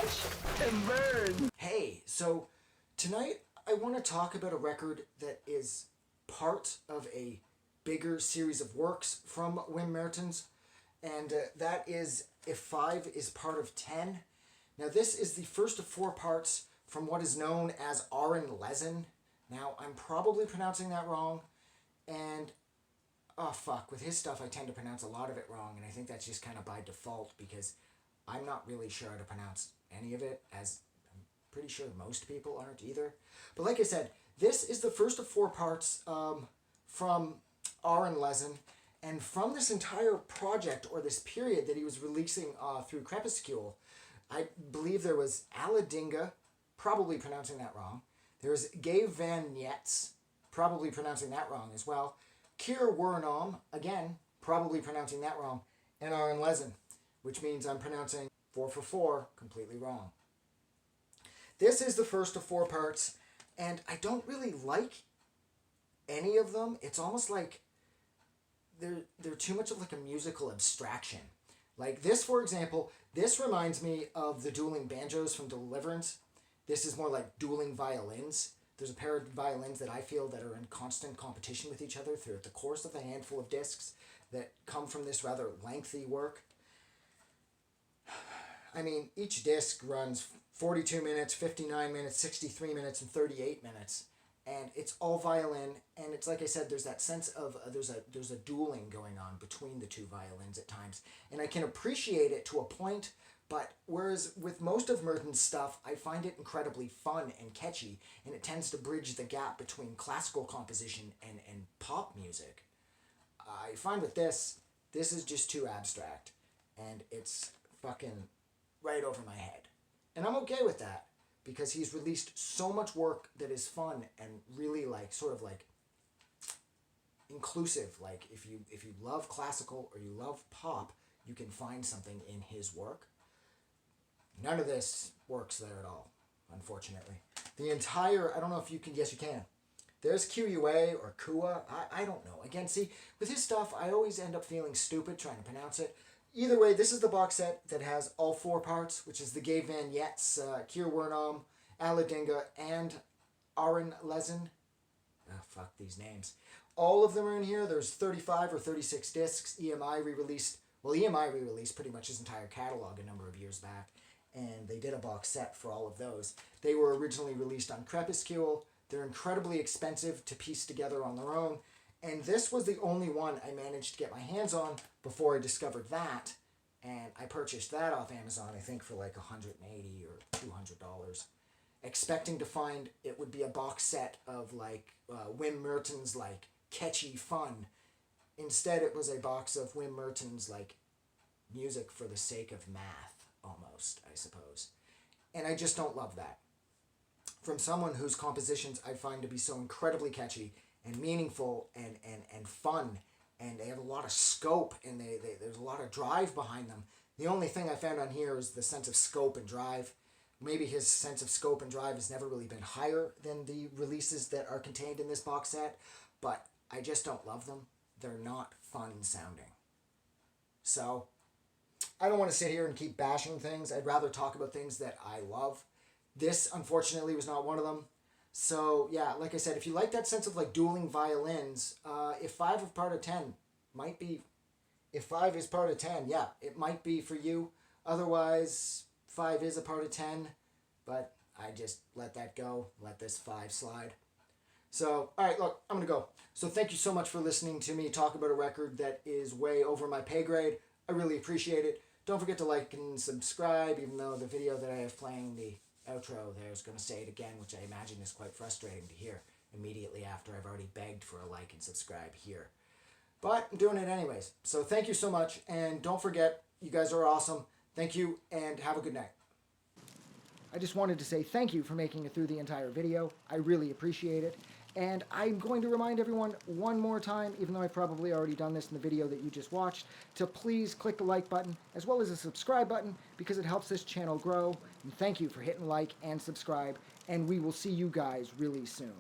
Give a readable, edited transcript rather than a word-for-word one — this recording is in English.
Watch and burn. Hey, so tonight I want to talk about a record that is part of a bigger series of works from Wim Mertens, and that is If 5 is Part of 10. Now this is the first of 4 parts from what is known as Aron Lesen. Now I'm probably pronouncing that wrong, and oh fuck, with his stuff I tend to pronounce a lot of it wrong, and I think that's just kind of by default because I'm not really sure how to pronounce any of it, as I'm pretty sure most people aren't either. But like I said, this is the first of 4 parts from Aron Lesen, and from this entire project, or this period that he was releasing through Crepuscule, I believe there was Aladinga, probably pronouncing that wrong. There was Gave van Niets, probably pronouncing that wrong as well. Kier Wernam, again, probably pronouncing that wrong. And Aron Lesen, which means I'm pronouncing 4 for 4 completely wrong. This is the first of 4 parts, and I don't really like any of them. It's almost like they're too much of like a musical abstraction. Like this, for example, this reminds me of the dueling banjos from Deliverance. This is more like dueling violins. There's a pair of violins that I feel that are in constant competition with each other throughout the course of the handful of discs that come from this rather lengthy work. I mean, each disc runs 42 minutes, 59 minutes, 63 minutes, and 38 minutes. And it's all violin, and it's like I said, there's that sense of there's a dueling going on between the 2 violins at times, and I can appreciate it to a point. But whereas with most of Mertens' stuff, I find it incredibly fun and catchy, and it tends to bridge the gap between classical composition and pop music. I find with this is just too abstract, and it's fucking right over my head, and I'm okay with that, because he's released so much work that is fun and really like sort of like inclusive. Like if you love classical or you love pop, you can find something in his work. None of this works there at all, unfortunately. The entire, I don't know if you can, yes you can. There's QUA or Kua, I don't know. Again, see, with his stuff, I always end up feeling stupid trying to pronounce it. Either way, this is the box set that has all 4 parts, which is the Gave van Niets, Kier Wernam, Aladinga, and Aron Lesen. Oh, fuck these names. All of them are in here. There's 35 or 36 discs. EMI re-released, well, EMI re-released pretty much his entire catalog a number of years back, and they did a box set for all of those. They were originally released on Crepuscule. They're incredibly expensive to piece together on their own, and this was the only one I managed to get my hands on before I discovered that, and I purchased that off Amazon, I think for like $180 or $200, expecting to find it would be a box set of like Wim Mertens like catchy fun. Instead, it was a box of Wim Mertens like music for the sake of math, almost, I suppose. And I just don't love that. From someone whose compositions I find to be so incredibly catchy and meaningful and fun, and they have a lot of scope, and there's a lot of drive behind them. The only thing I found on here is the sense of scope and drive. Maybe his sense of scope and drive has never really been higher than the releases that are contained in this box set, but I just don't love them. They're not fun sounding. So, I don't want to sit here and keep bashing things. I'd rather talk about things that I love. This, unfortunately, was not one of them. So, yeah, like I said, if you like that sense of like dueling violins, if 5 is part of 10 might be, if 5 is part of 10, yeah, it might be for you. Otherwise, 5 is a part of 10, but I just let that go, let this 5 slide. So, all right, look, I'm going to go. So thank you so much for listening to me talk about a record that is way over my pay grade. I really appreciate it. Don't forget to like and subscribe, even though the video that I have playing the outro there is going to say it again, which I imagine is quite frustrating to hear immediately after I've already begged for a like and subscribe here. But I'm doing it anyways. So thank you so much, and don't forget, you guys are awesome. Thank you, and have a good night. I just wanted to say thank you for making it through the entire video. I really appreciate it. And I'm going to remind everyone one more time, even though I've probably already done this in the video that you just watched, to please click the like button as well as the subscribe button, because it helps this channel grow. And thank you for hitting like and subscribe, and we will see you guys really soon.